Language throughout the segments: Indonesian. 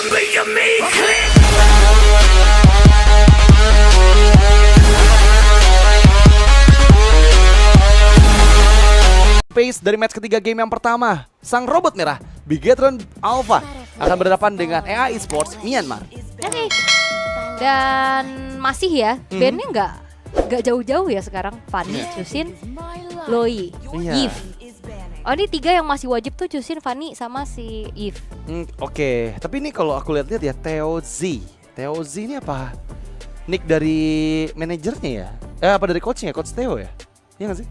Remember your main click. Pace dari match ketiga game yang pertama, sang robot merah Bigetron Alpha akan berhadapan dengan AI Esports Myanmar. Oke. Dan masih ya, bandnya nggak jauh-jauh ya sekarang. Fanny, Chusin, Loi, Iya. Yves. Oh ini 3 yang masih wajib tuh Chusin, Fanny sama si Yves. Oke, tapi ini kalau aku lihat-lihat ya Theo Z. Theo Z ini apa? Nick dari manajernya ya? Apa dari coachnya? Coach Theo ya? Iya nggak sih?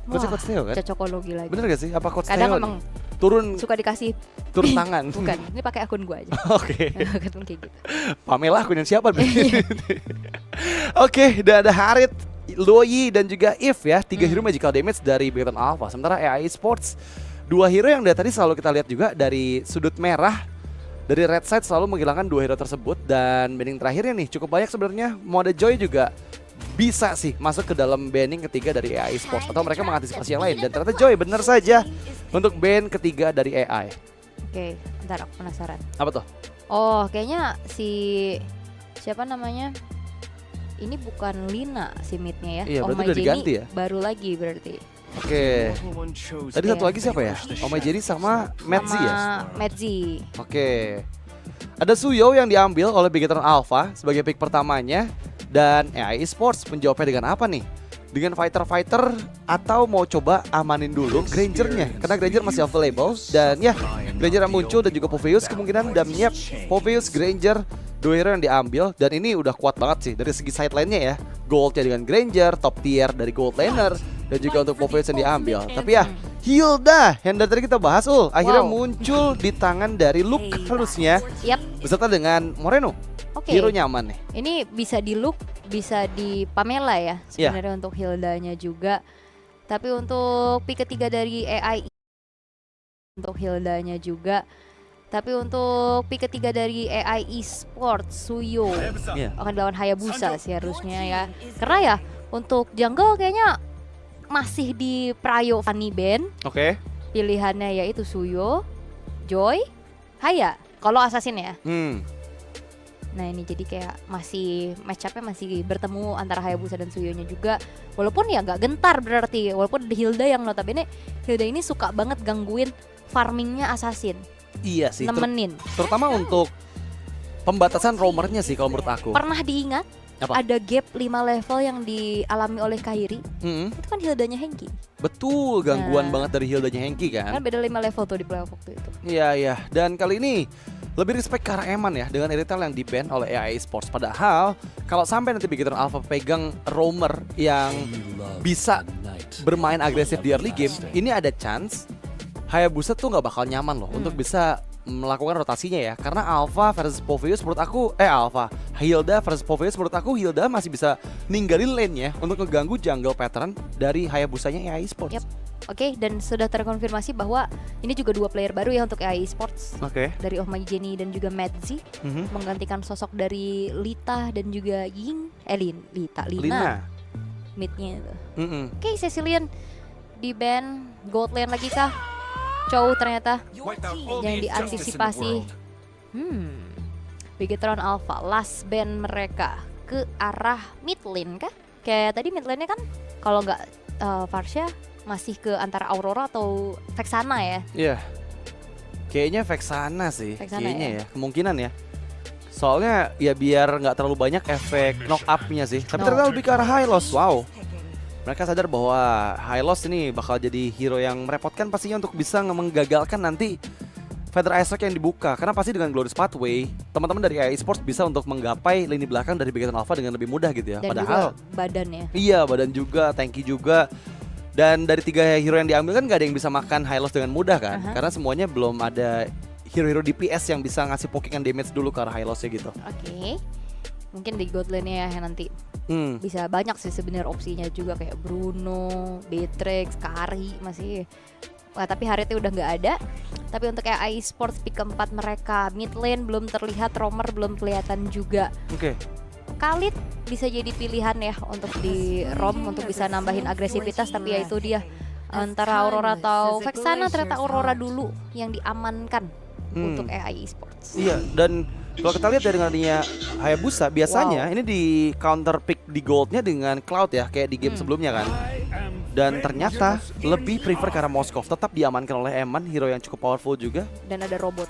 Coachnya Coach Theo kan? Cocokologi lagi. Bener gak sih? Apa Coach Kadang Theo emang turun suka dikasih tangan? bukan, ini pakai akun gua aja. Oke. Ketemu kayak gitu. Pamela akunnya siapa? Oke, dan ada Harit, Loi dan juga If ya, 3 hero magical damage dari Bigetron Alpha. Sementara AI Sports 2 hero yang dari tadi selalu kita lihat juga dari sudut merah, dari red side selalu menghilangkan 2 hero tersebut. Dan banning terakhirnya nih cukup banyak sebenarnya. Mode Joy juga bisa sih masuk ke dalam banning ketiga dari AI Sports, atau mereka mengantisipasi yang lain. Dan ternyata Joy bener saja untuk ban ketiga dari AI. Oke, bentar aku penasaran. Apa tuh? Oh, kayaknya si siapa namanya? Ini bukan Lina si midnya ya. Iya, berarti Oma udah Jenny diganti ya? baru lagi berarti. Oke. Tadi satu lagi siapa ya? Oma Jerry sama Metzi ya? Sama Metzi. Oke. Ada Suyo yang diambil oleh Bigetron Alpha sebagai pick pertamanya. Dan AI Esports menjawabnya dengan apa nih? Dengan fighter-fighter atau mau coba amanin dulu Grangernya? Karena Granger masih available. Dan ya, Granger yang muncul dan juga Poveus kemungkinan. Dan yep, Poveus, Granger, 2 hero yang diambil. Dan ini udah kuat banget sih dari segi side lane-nya ya. Goldnya dengan Granger, top tier dari gold laner. Dan juga untuk Poveus yang diambil. Tapi ya, Hilda yang dari tadi kita bahas akhirnya muncul di tangan dari Luke harusnya. Yap. Beserta dengan Moreno. Oke. Hero nyaman nih. Ini bisa di Luke, bisa di Pamela ya sebenarnya untuk Hildanya juga. Tapi untuk pick ketiga dari AI untuk Hildanya juga. Tapi untuk pick ketiga dari AI Esports Suyo akan dilawan Hayabusa sih harusnya ya. Karena ya untuk jungle kayaknya masih di Prayo Fanny Band. Oke. Pilihannya yaitu Suyo, Joy, Haya. Kalau assassin ya. Nah ini jadi kayak masih match up-nya masih bertemu antara Hayabusa dan Suyonya juga. Walaupun ya nggak gentar berarti. Walaupun ada Hilda yang notabene Hilda ini suka banget gangguin farmingnya assassin. Iya sih. Nemenin. Terutama untuk pembatasan roamernya sih kalau menurut aku. Pernah diingat? Apa? Ada gap 5 level yang dialami oleh Kairi. Itu kan Hildanya Hengki. Betul, gangguan banget dari Hildanya Hengki kan. Kan beda 5 level tuh di playoff waktu itu. Iya. Dan kali ini lebih respect ke arah Eman ya dengan Irithel yang di-ban oleh AI Sports. Padahal kalau sampai nanti Bigetron Alpha pegang roamer yang bisa bermain agresif di early game, ini ada chance Hayabusa tuh nggak bakal nyaman loh untuk bisa melakukan rotasinya ya. Karena Alpha versus Poveus menurut aku Hilda versus Poveus menurut aku Hilda masih bisa ninggalin lane-nya untuk ngeganggu jungle pattern dari Hayabusanya AI Sports. Yap. Oke, dan sudah terkonfirmasi bahwa ini juga 2 player baru ya untuk AI Esports. Oke. Dari Oh My Jenny dan juga Metzi menggantikan sosok dari Lita dan juga Lina. Midnya itu. Oke, Cecilian di ban gold lane lagi kah? Chow ternyata yang diantisipasi. Bigetron Alpha last ban mereka ke arah mid lane kah? Kayak tadi mid lane-nya kan kalau nggak Varsha masih ke antara Aurora atau Vexana ya? Iya. Kayaknya Vexana sih. Vexana kayaknya ya, kemungkinan ya. Soalnya ya biar nggak terlalu banyak efek knock up-nya sih. Tapi ternyata lebih ke arah Hylos. Wow. Mereka sadar bahwa Hylos ini bakal jadi hero yang merepotkan pastinya untuk bisa menggagalkan nanti Feather Ice Strike yang dibuka. Karena pasti dengan Glorious Pathway, teman-teman dari AI Sports bisa untuk menggapai lini belakang dari Bigetron Alpha dengan lebih mudah gitu ya. Dan padahal juga badannya. Iya, badan juga, tanky juga. Dan dari 3 hero yang diambil kan gak ada yang bisa makan Hylos dengan mudah kan. Karena semuanya belum ada hero-hero DPS yang bisa ngasih pokingan damage dulu ke arah Hylosnya gitu. Oke. Mungkin di god lane-nya ya yang nanti bisa banyak sih sebenarnya opsinya juga kayak Bruno, Beatrix, Kari masih. Wah, tapi Haritnya udah nggak ada. Tapi untuk kayak AI Sports pick keempat mereka, mid lane belum terlihat, roamer belum kelihatan juga. Oke. Khalid bisa jadi pilihan ya untuk di rom untuk bisa nambahin agresivitas, tapi ya itu dia antara Aurora atau Vexana. Ternyata Aurora dulu yang diamankan untuk AI Esports. Iya, dan kalau kita lihat dari adanya Hayabusa, biasanya ini di counter pick di goldnya dengan Cloud ya, kayak di game sebelumnya kan. Dan ternyata lebih prefer karena Moskov tetap diamankan oleh Eman, hero yang cukup powerful juga. Dan ada robot.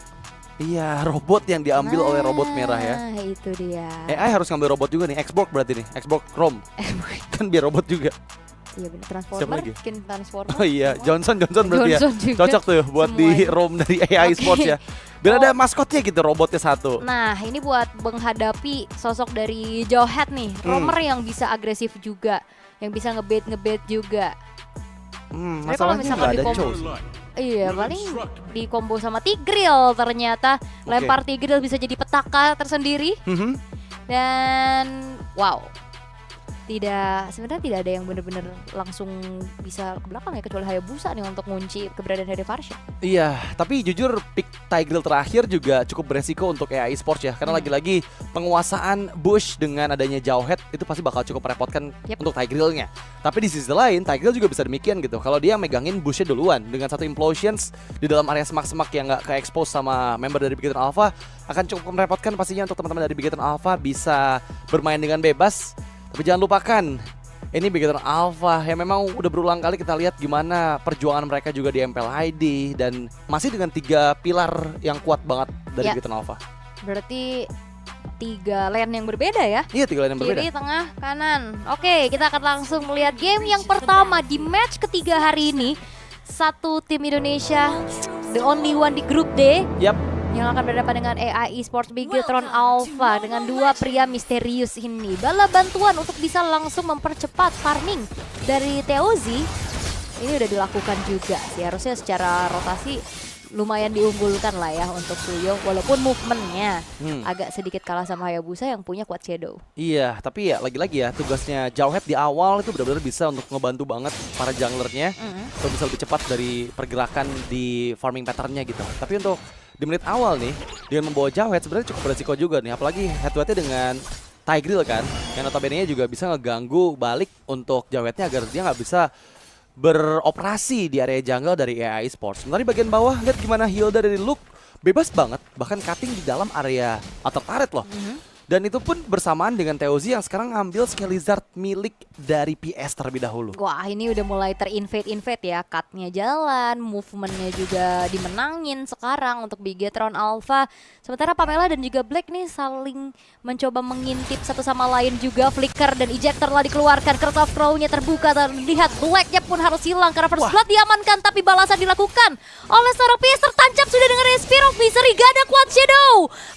Iya, robot yang diambil oleh robot merah ya. Itu dia. AI harus ngambil robot juga nih, Xbox berarti nih, Xbox Chrome. Kan biar robot juga. Iya bener, Transformer, Siapa lagi? skin Transformer. Oh iya, semua. Johnson berarti Johnson ya. juga. Cocok tuh buat di Semuanya. ROM dari AI Oke. Sports ya. Biar ada maskotnya gitu, robotnya satu. Nah, ini buat menghadapi sosok dari Jawhead nih, roamer yang bisa agresif juga, yang bisa ngebait juga. Sebenarnya kalau Masalahnya misalkan nggak ada di combo, Chose. iya paling di combo sama Tigreal ternyata. Lempar Tigreal bisa jadi petaka tersendiri. Dan wow, sebenarnya tidak ada yang benar-benar langsung bisa ke belakang ya, kecuali Hayabusa nih untuk ngunci keberadaan dari Farsha. Iya, tapi jujur pick Tigreal terakhir juga cukup beresiko untuk AI Sports ya. Karena lagi-lagi penguasaan Bush dengan adanya Jawhead itu pasti bakal cukup merepotkan untuk Tigrealnya. Tapi di sisi lain, Tigreal juga bisa demikian gitu. Kalau dia megangin Bushnya duluan dengan satu Implosions di dalam area semak-semak yang nggak ke-expose sama member dari Bigetron Alpha, akan cukup merepotkan pastinya untuk teman-teman dari Bigetron Alpha bisa bermain dengan bebas. Tapi jangan lupakan, ini Bigetron Alpha yang memang udah berulang kali kita lihat gimana perjuangan mereka juga di MPL ID dan masih dengan 3 pilar yang kuat banget dari Bigetron Alpha. Berarti 3 lane yang berbeda ya. Iya, 3 lane yang berbeda. Kiri, tengah, kanan. Oke, kita akan langsung melihat game yang pertama di match ketiga hari ini. Satu tim Indonesia, the only one di grup D. Yap. Yang akan berhadapan dengan AI Esports Bigetron Alpha dengan 2 pria misterius ini. Bala bantuan untuk bisa langsung mempercepat farming dari Teozi. Ini udah dilakukan juga sih. Harusnya secara rotasi lumayan diunggulkan lah ya untuk Suyo. Walaupun movementnya agak sedikit kalah sama Hayabusa yang punya Quad Shadow. Iya, tapi ya lagi-lagi ya tugasnya Jawhead di awal itu benar-benar bisa untuk ngebantu banget para junglernya untuk bisa lebih cepat dari pergerakan di farming patternnya gitu. Tapi untuk di menit awal nih, dengan membawa Jawhead sebenarnya cukup beresiko juga nih. Apalagi head-to-headnya dengan Tigreal kan, yang notabene juga bisa ngeganggu balik untuk Jawheadnya agar dia nggak bisa beroperasi di area jungle dari AI Sports. Sementara di bagian bawah, lihat gimana Hilda dari Luke bebas banget, bahkan cutting di dalam area outer turret loh. Dan itu pun bersamaan dengan Teozi yang sekarang ngambil Skelizard milik dari PS terlebih dahulu. Wah, ini udah mulai terinvade ya, cutnya jalan, movementnya juga dimenangin sekarang untuk Bigetron Alpha. Sementara Pamela dan juga Black nih saling mencoba mengintip satu sama lain juga. Flicker dan ejector telah dikeluarkan, Curse of Crow-nya terbuka, terlihat Blacknya pun harus hilang karena First Blood diamankan, tapi balasan dilakukan oleh seorang PS tertancap sudah dengan Spear of Misery, gak ada Quad Shadow.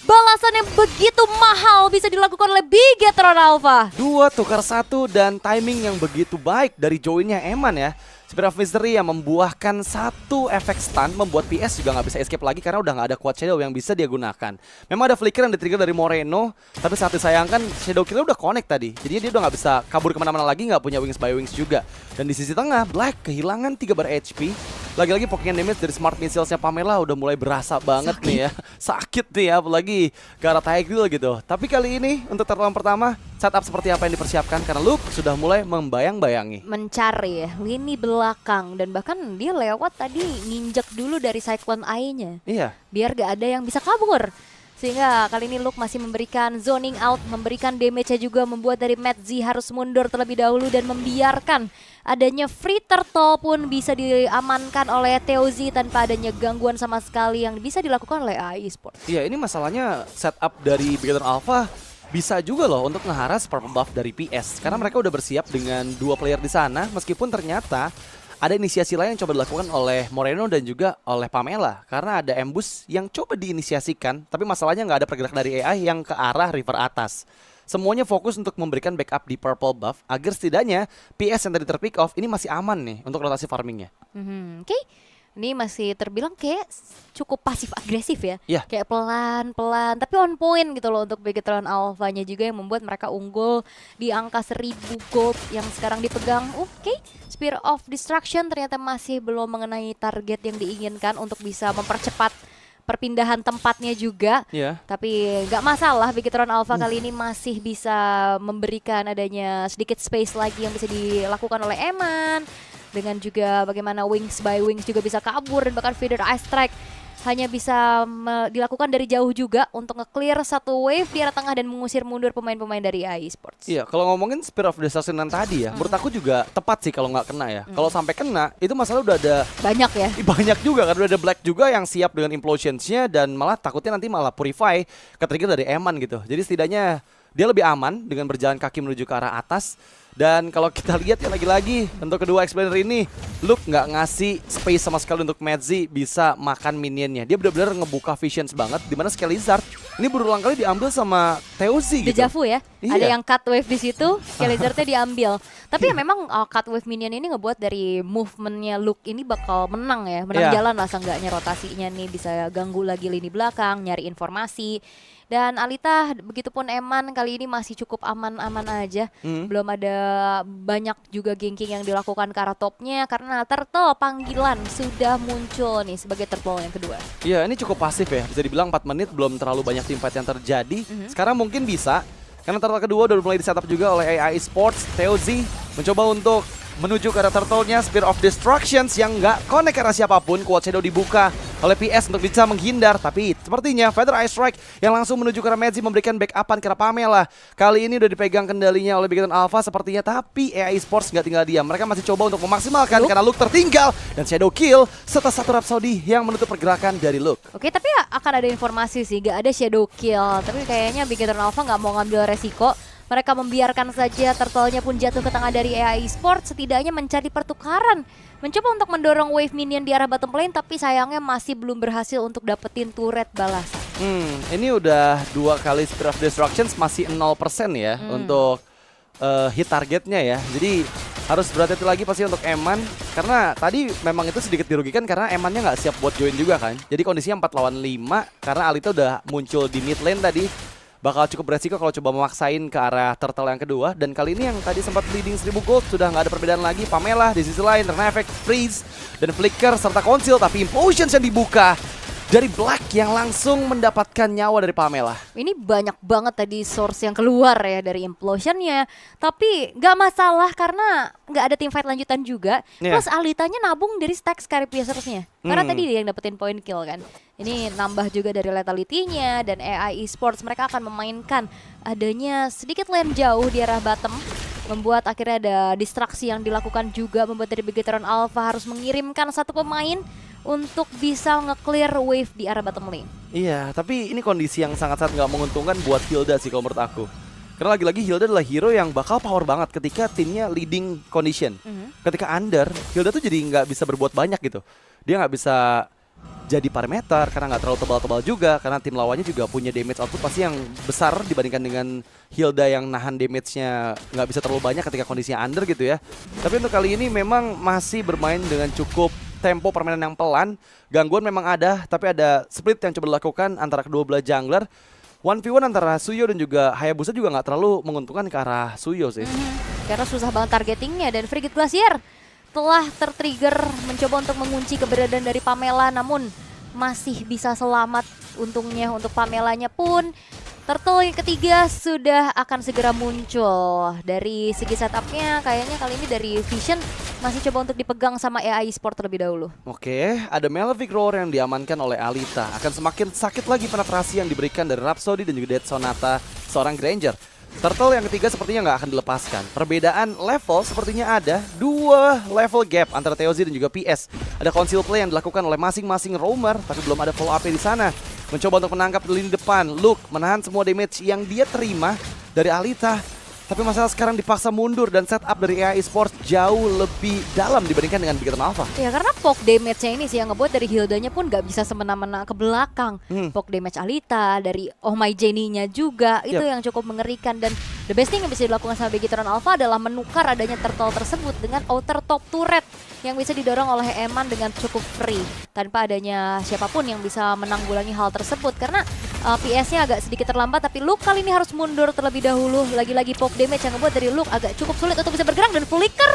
Balasan yang begitu mahal bisa dilakukan oleh Bigetron Alpha. 2 tukar 1 dan timing yang begitu baik dari joinnya Eman ya. Spear of Misery yang membuahkan 1 efek stun, membuat PS juga nggak bisa escape lagi karena udah nggak ada Quad Shadow yang bisa dia gunakan. Memang ada flicker yang di-trigger dari Moreno, tapi saat disayangkan Shadow Killer udah connect tadi. Jadinya dia udah nggak bisa kabur kemana-mana lagi, nggak punya Wings by Wings juga. Dan di sisi tengah, Black kehilangan 3 bar HP. Lagi-lagi poking damage dari Smart Missiles-nya Pamela udah mulai berasa banget nih ya. Sakit nih ya, apalagi ke arah Tigreal gitu. Tapi kali ini untuk turnamen pertama, setup seperti apa yang dipersiapkan karena Luke sudah mulai membayang-bayangi. Mencari ya, lini belakang, dan bahkan dia lewat tadi nginjek dulu dari Cyclone Eye-nya. Iya. Biar gak ada yang bisa kabur. Sehingga kali ini Luke masih memberikan zoning out, memberikan damage-nya juga, membuat dari Matt Z harus mundur terlebih dahulu dan membiarkan adanya free turtle pun bisa diamankan oleh Teozi tanpa adanya gangguan sama sekali yang bisa dilakukan oleh AI Esports. Iya, ini masalahnya setup dari Bigetron Alpha bisa juga loh untuk ngeharas purple buff dari PS. Karena mereka udah bersiap dengan 2 player di sana, meskipun ternyata ada inisiasi lain yang coba dilakukan oleh Moreno dan juga oleh Pamela. Karena ada ambush yang coba diinisiasikan, tapi masalahnya nggak ada pergerakan dari AI yang ke arah river atas. Semuanya fokus untuk memberikan backup di purple buff agar setidaknya PS yang tadi terpick off ini masih aman nih untuk rotasi farmingnya. Oke. Ini masih terbilang kayak cukup pasif agresif ya. Iya. Kayak pelan-pelan tapi on point gitu loh untuk Bigetron Alpha-nya juga yang membuat mereka unggul di angka 1000 gold yang sekarang dipegang. Oke. Spear of Destruction ternyata masih belum mengenai target yang diinginkan untuk bisa mempercepat perpindahan tempatnya juga. Tapi nggak masalah, Bigetron Alpha kali ini masih bisa memberikan adanya sedikit space lagi yang bisa dilakukan oleh Eman. Dengan juga bagaimana Wings by Wings juga bisa kabur dan bahkan feeder Ice Strike hanya bisa dilakukan dari jauh juga untuk nge-clear satu wave di arah tengah dan mengusir mundur pemain-pemain dari AI Esports. Iya, kalau ngomongin Spear of Destruction tadi ya, menurut aku juga tepat sih kalau nggak kena ya. Kalau sampai kena, itu masalah udah ada Banyak ya. banyak juga kan, udah ada Black juga yang siap dengan implosions-nya dan malah takutnya nanti malah Purify ke-trigger dari Eman gitu. Jadi setidaknya dia lebih aman dengan berjalan kaki menuju ke arah atas. Dan kalau kita lihat ya lagi-lagi untuk kedua explainer ini, Luke nggak ngasih space sama sekali untuk Medzi bisa makan minionnya. Dia benar-benar ngebuka visions banget, dimana Skelizard ini berulang kali diambil sama Teozi gitu. Dejavu ya. Iya. Ada yang cut wave di situ, Skelizardnya diambil. Tapi ya memang cut wave minion ini ngebuat dari movementnya Luke ini bakal menang ya. Menang Iya. jalan lah seenggaknya rotasinya nih, bisa ganggu lagi lini belakang, nyari informasi. Dan Alita begitupun Eman kali ini masih cukup aman-aman aja. Belum ada banyak juga ganking yang dilakukan ke arah topnya karena Turtle panggilan sudah muncul nih sebagai turtle yang kedua. Iya, ini cukup pasif ya. Bisa dibilang 4 menit belum terlalu banyak teamfight yang terjadi. Sekarang mungkin bisa karena turtle kedua udah mulai di setup juga oleh AI Esports. Teozi mencoba untuk menuju ke arah turtle-nya, Spear of Destructions yang nggak connect ke arah siapapun. Quad Shadow dibuka oleh PS untuk bisa menghindar, tapi sepertinya Feather Ice Strike yang langsung menuju ke arah Medzi memberikan backupan ke arah Pamela. Kali ini udah dipegang kendalinya oleh Bigoton Alpha sepertinya, tapi AI Esports nggak tinggal diam. Mereka masih coba untuk memaksimalkan karena Luke tertinggal dan Shadow Kill serta satu Rhapsody yang menutup pergerakan dari Luke. Oke, tapi ya akan ada informasi sih, gak ada shadow kill. Tapi kayaknya Bigoton Alpha nggak mau ngambil resiko. Mereka membiarkan saja turtle-nya pun jatuh ke tangan dari AI Esports, setidaknya mencari pertukaran. Mencoba untuk mendorong wave minion di arah bottom lane, tapi sayangnya masih belum berhasil untuk dapetin turret balasan. Ini udah 2 kali Spear of Destructions, masih 0% ya untuk hit targetnya ya. Jadi harus berhati-hati lagi pasti untuk Eman, karena tadi memang itu sedikit dirugikan karena Emannya nggak siap buat join juga kan. Jadi kondisinya 4 lawan 5 karena Alita udah muncul di mid lane tadi. Bakal cukup beresiko kalau coba memaksain ke arah turtle yang kedua. Dan kali ini yang tadi sempat leading 1000 gold sudah nggak ada perbedaan lagi. Pamela di sisi lain terkena efek freeze dan flicker serta conceal, tapi implosions yang dibuka dari Black yang langsung mendapatkan nyawa dari Pamela. Ini banyak banget tadi source yang keluar ya dari implosionnya. Tapi nggak masalah karena nggak ada teamfight lanjutan juga. Iya. Plus Alitanya nabung dari stack Scary Piercersnya. Karena tadi dia yang dapetin point kill kan. Ini nambah juga dari letalitynya dan AI Esports mereka akan memainkan adanya sedikit lane jauh di arah bottom. Membuat akhirnya ada distraksi yang dilakukan juga, membuat dari Bigetron Alpha harus mengirimkan satu pemain untuk bisa nge-clear wave di arah bottom lane. Iya, tapi ini kondisi yang sangat-sangat nggak menguntungkan buat Hilda sih kalau menurut aku. Karena lagi-lagi Hilda adalah hero yang bakal power banget ketika timnya leading condition. Ketika under, Hilda tuh jadi nggak bisa berbuat banyak gitu. Dia nggak bisa jadi parameter karena nggak terlalu tebal-tebal juga, karena tim lawannya juga punya damage output pasti yang besar dibandingkan dengan Hilda yang nahan damage-nya nggak bisa terlalu banyak ketika kondisinya under gitu ya. Tapi untuk kali ini memang masih bermain dengan cukup tempo permainan yang pelan. Gangguan memang ada, tapi ada split yang coba dilakukan antara kedua belah jungler. 1v1 antara Suyo dan juga Hayabusa juga nggak terlalu menguntungkan ke arah Suyo sih. Karena susah banget targetingnya dan Frigate Glacier telah tertrigger mencoba untuk mengunci keberadaan dari Pamela, namun masih bisa selamat untungnya untuk Pamelanya pun. Turtle yang ketiga sudah akan segera muncul. Dari segi setupnya kayaknya kali ini dari Vision masih coba untuk dipegang sama AI Sport terlebih dahulu. Oke, ada Malefic Roar yang diamankan oleh Alita. Akan semakin sakit lagi penetrasi yang diberikan dari Rhapsody dan juga Dead Sonata seorang Granger. Turtle yang ketiga sepertinya nggak akan dilepaskan. Perbedaan level sepertinya ada 2 level gap antara Teozi dan juga PS. Ada conceal play yang dilakukan oleh masing-masing roamer, tapi belum ada follow up di sana. Mencoba untuk menangkap di lini depan, Luke menahan semua damage yang dia terima dari Alita. Tapi masalah sekarang dipaksa mundur dan setup dari AI Esports jauh lebih dalam dibandingkan dengan Bigetron Alpha. Ya karena poke damage-nya ini sih yang ngebuat dari Hildanya pun gak bisa semena-mena ke belakang. Poke damage Alita, dari Oh My Jenny-nya juga, itu yang cukup mengerikan. Dan the best thing yang bisa dilakukan sama Bigetron Alpha adalah menukar adanya turtle tersebut dengan outer top turret yang bisa didorong oleh Eman dengan cukup free. Tanpa adanya siapapun yang bisa menanggulangi hal tersebut. Karena PS-nya agak sedikit terlambat, tapi Luke kali ini harus mundur terlebih dahulu. Lagi-lagi poke damage yang ngebuat dari Luke agak cukup sulit untuk bisa bergerak, dan flicker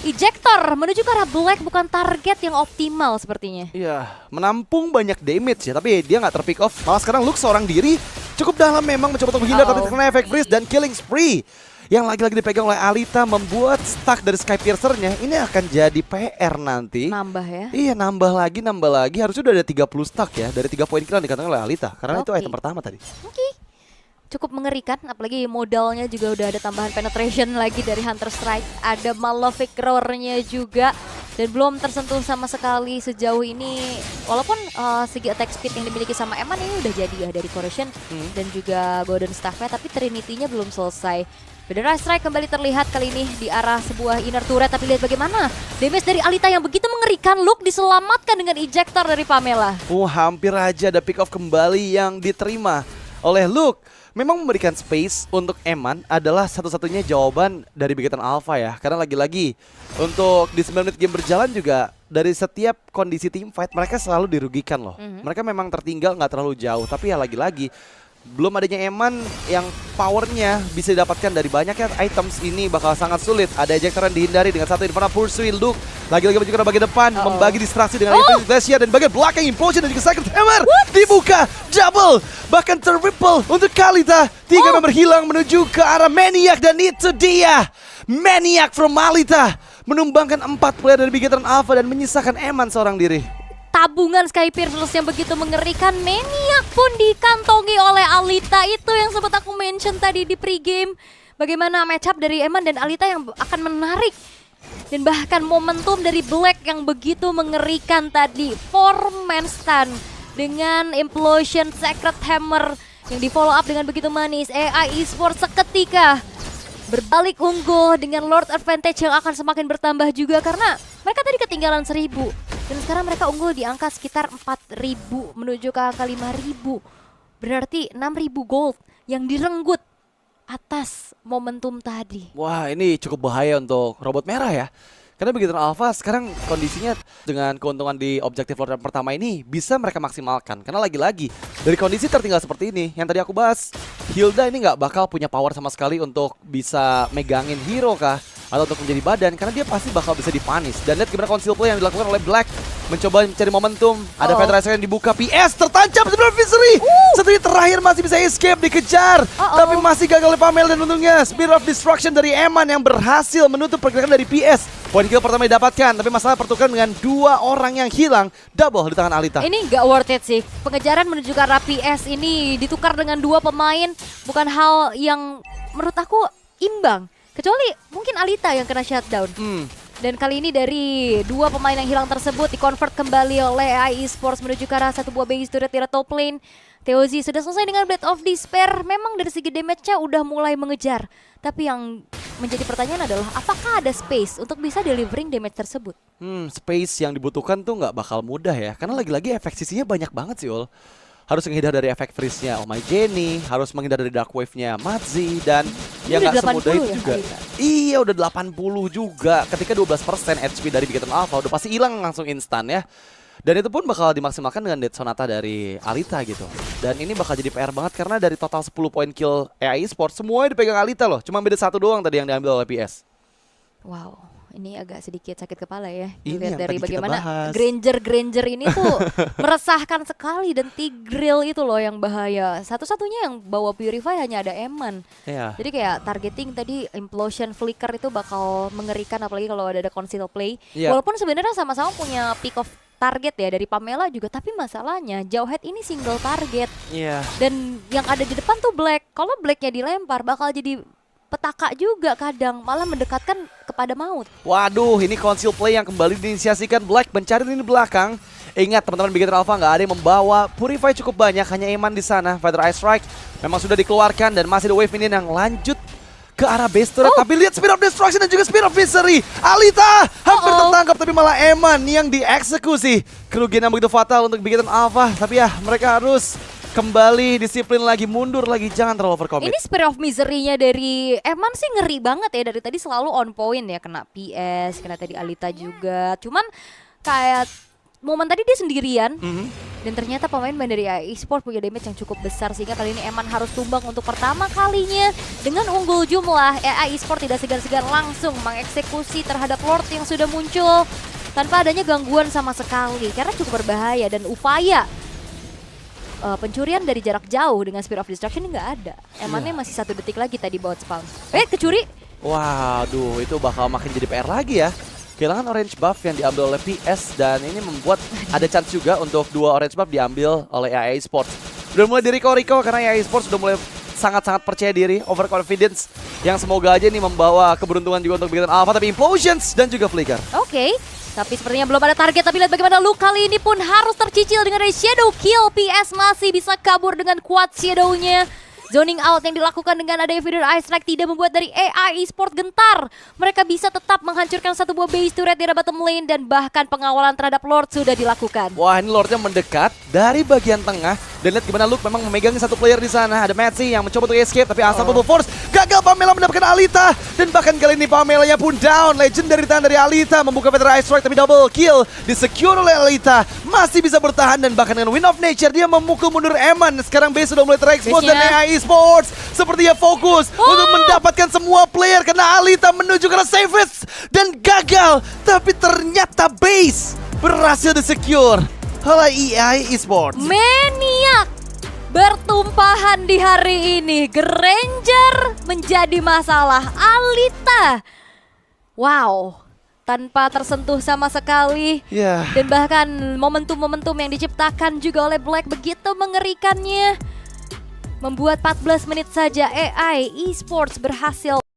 ejector menuju ke arah Black bukan target yang optimal sepertinya. Iya, menampung banyak damage ya, tapi dia nggak terpick off. Malah sekarang Luke seorang diri cukup dalam memang mencoba untuk menghindar, tapi terkena efek freeze dan killing spree yang lagi-lagi dipegang oleh Alita membuat stack dari Sky Piercer-nya ini akan jadi PR nanti. Nambah ya. Iya, nambah lagi. Harusnya udah ada 30 stack ya dari 3 poin kill yang dikatakan oleh Alita. Karena itu Oke. item pertama tadi. Cukup mengerikan, apalagi modalnya juga udah ada tambahan penetration lagi dari Hunter Strike. Ada Malefic Roar-nya juga. Dan belum tersentuh sama sekali sejauh ini. Walaupun segi attack speed yang dimiliki sama Eman ini udah jadi ya dari Corrosion dan juga Golden Staff-nya. Tapi Trinity-nya belum selesai. Beneran Strike kembali terlihat kali ini di arah sebuah inner turret. Tapi lihat bagaimana damage dari Alita yang begitu mengerikan. Luke diselamatkan dengan ejector dari Pamela. Hampir aja ada pick off kembali yang diterima oleh Luke. Memang memberikan space untuk Eman adalah satu-satunya jawaban dari Bigotan Alpha ya. Karena lagi-lagi untuk di 9 menit game berjalan juga dari setiap kondisi team fight mereka selalu dirugikan loh. Mereka memang tertinggal nggak terlalu jauh, tapi ya lagi-lagi belum adanya Eman yang powernya bisa didapatkan dari banyaknya items ini bakal sangat sulit. Ada ejector yang dihindari dengan satu Inferno Pursuit. Luke lagi-lagi menunjukkan bagian depan, membagi distraksi dengan Glacier dan bagian belakang Implosion dan juga Second Hammer dibuka, double, bahkan triple untuk Kalita. 3 member hilang menuju ke arah Maniac dan itu dia Maniac from Alita menumbangkan 4 player dari Bigotan Alpha dan menyisakan Eman seorang diri. Tabungan Sky Piercers yang begitu mengerikan, Maniac pun dikantongi oleh Alita. Itu yang sempat aku mention tadi di pregame. Bagaimana matchup dari Eman dan Alita yang akan menarik. Dan bahkan momentum dari Black yang begitu mengerikan tadi. 4-man stun dengan Implosion Sacred Hammer yang di follow up dengan begitu manis. AI Esports seketika berbalik unggul dengan Lord Advantage yang akan semakin bertambah juga. Karena mereka tadi ketinggalan 1000. Dan sekarang mereka unggul di angka sekitar 4.000 menuju ke angka 5.000. Berarti 6.000 gold yang direnggut atas momentum tadi. Wah, ini cukup bahaya untuk robot merah ya. Karena begitu Alpha sekarang kondisinya dengan keuntungan di objektif Lord pertama ini bisa mereka maksimalkan. Karena lagi-lagi dari kondisi tertinggal seperti ini yang tadi aku bahas, Hilda ini nggak bakal punya power sama sekali untuk bisa megangin hero kah atau untuk menjadi badan, karena dia pasti bakal bisa dipanis. Dan lihat gimana conceal play yang dilakukan oleh Black, mencoba mencari momentum. Ada Federation yang dibuka, PS tertancap sebenarnya Visery. Satu terakhir masih bisa escape, dikejar, tapi masih gagal oleh Pamela. Dan untungnya Spear of Destruction dari Eman yang berhasil menutup pergerakan dari PS. Poin kill pertama didapatkan, tapi masalah pertukaran dengan 2 orang yang hilang, double di tangan Alita. Ini nggak worth it sih. Pengejaran menuju ke arah PS ini ditukar dengan 2 pemain, bukan hal yang menurut aku imbang. Kecuali mungkin Alita yang kena shutdown. Dan kali ini dari 2 pemain yang hilang tersebut di-convert kembali oleh AI Esports menuju ke arah satu buah base turret di top lane. Teozi sudah selesai dengan Blade of Despair. Memang dari segi damage-nya udah mulai mengejar. Tapi yang menjadi pertanyaan adalah apakah ada space untuk bisa delivering damage tersebut? Space yang dibutuhkan tuh nggak bakal mudah ya. Karena lagi-lagi efek sisinya banyak banget sih, Ul. Harus menghindar dari efek freeze-nya Oh My Jenny, harus menghindar dari dark wave-nya Madzi, dan ya nggak semudah itu juga. Iya, udah 80 juga. Ketika 12% HP dari Bigotan Alpha udah pasti hilang langsung instan ya. Dan itu pun bakal dimaksimalkan dengan Death Sonata dari Alita gitu. Dan ini bakal jadi PR banget karena dari total 10 poin kill AI Sports semuanya dipegang Alita loh. Cuma beda 1 doang tadi yang diambil oleh PS. Wow, ini agak sedikit sakit kepala ya. Ini Lihat yang dari tadi kita bagaimana bahas. Granger ini tuh meresahkan sekali. Dan Tigreal itu loh yang bahaya. Satu-satunya yang bawa Purify hanya ada Eman. Iya. Jadi kayak targeting tadi Implosion Flicker itu bakal mengerikan, apalagi kalau ada conceal play. Iya. Walaupun sebenarnya sama-sama punya pick of target ya dari Pamela juga, tapi masalahnya Jauhead ini single target. Iya. Dan yang ada di depan tuh Black. Kalau Blacknya dilempar bakal jadi petaka juga, kadang malah mendekatkan kepada maut. Waduh, ini conceal play yang kembali diinisiasikan Black mencari lini belakang. Ingat teman-teman Bigotan Alpha nggak ada yang membawa Purify cukup banyak, hanya Eman di sana. Feather Eye Strike memang sudah dikeluarkan dan masih ada wave minion yang lanjut ke arah base turret. Tapi lihat Spear of Destruction dan juga Spear of Misery. Alita hampir tertangkap, tapi malah Eman yang dieksekusi. Kerugian yang begitu fatal untuk Bigotan Alpha. Tapi ya mereka harus kembali disiplin lagi, mundur lagi, jangan terlalu overcommit. Ini Spear of Misery-nya dari Eman sih ngeri banget ya. Dari tadi selalu on point ya, kena PS, kena tadi Alita juga. Cuman kayak momen tadi dia sendirian. Dan ternyata pemain dari AI Esports punya damage yang cukup besar, sehingga kali ini Eman harus tumbang untuk pertama kalinya. Dengan unggul jumlah, AI Esports tidak segan-segan langsung mengeksekusi terhadap Lord yang sudah muncul tanpa adanya gangguan sama sekali, karena cukup berbahaya. Dan upaya pencurian dari jarak jauh dengan Spear of Destruction ini nggak ada. Emannya masih 1 detik lagi tadi buat spam. Kecuri. Waduh, itu bakal makin jadi PR lagi ya. Kehilangan orange buff yang diambil oleh PS dan ini membuat ada chance juga untuk 2 orange buff diambil oleh EA Sports. Udah mulai di Rico karena EA Sports udah mulai sangat-sangat percaya diri, overconfidence yang semoga aja ini membawa keberuntungan juga untuk bikin Alpha, tapi Implosions dan juga Flicker. Oke. Tapi sepertinya belum ada target, tapi lihat bagaimana Luke kali ini pun harus tercicil dengan dari Shadow Kill. PS masih bisa kabur dengan kuat Shadow-nya. Zoning out yang dilakukan dengan ada Evader Ice Strike tidak membuat dari AI Esports gentar. Mereka bisa tetap menghancurkan satu buah base turret di bottom lane dan bahkan pengawalan terhadap Lord sudah dilakukan. Wah, ini Lordnya mendekat dari bagian tengah dan lihat gimana Luke memang memegangi satu player di sana. Ada Metsi yang mencoba untuk escape tapi Unstoppable Force gagal. Pamela mendapatkan Alita dan bahkan kali ini Pamelanya pun down. Legend dari tangan dari Alita membuka Evader Ice Strike tapi double kill disecure oleh Alita. Masih bisa bertahan dan bahkan dengan Wind of Nature dia memukul mundur Eman. Sekarang base sudah mulai terekspos dan AI Sports sepertinya fokus untuk mendapatkan semua player karena Alita menuju ke safest dan gagal. Tapi ternyata base berhasil di-secure oleh EA Esports. Maniak bertumpahan di hari ini. Granger menjadi masalah. Alita, wow, tanpa tersentuh sama sekali. Dan bahkan momentum-momentum yang diciptakan juga oleh Black begitu mengerikannya. Membuat 14 menit saja AI Esports berhasil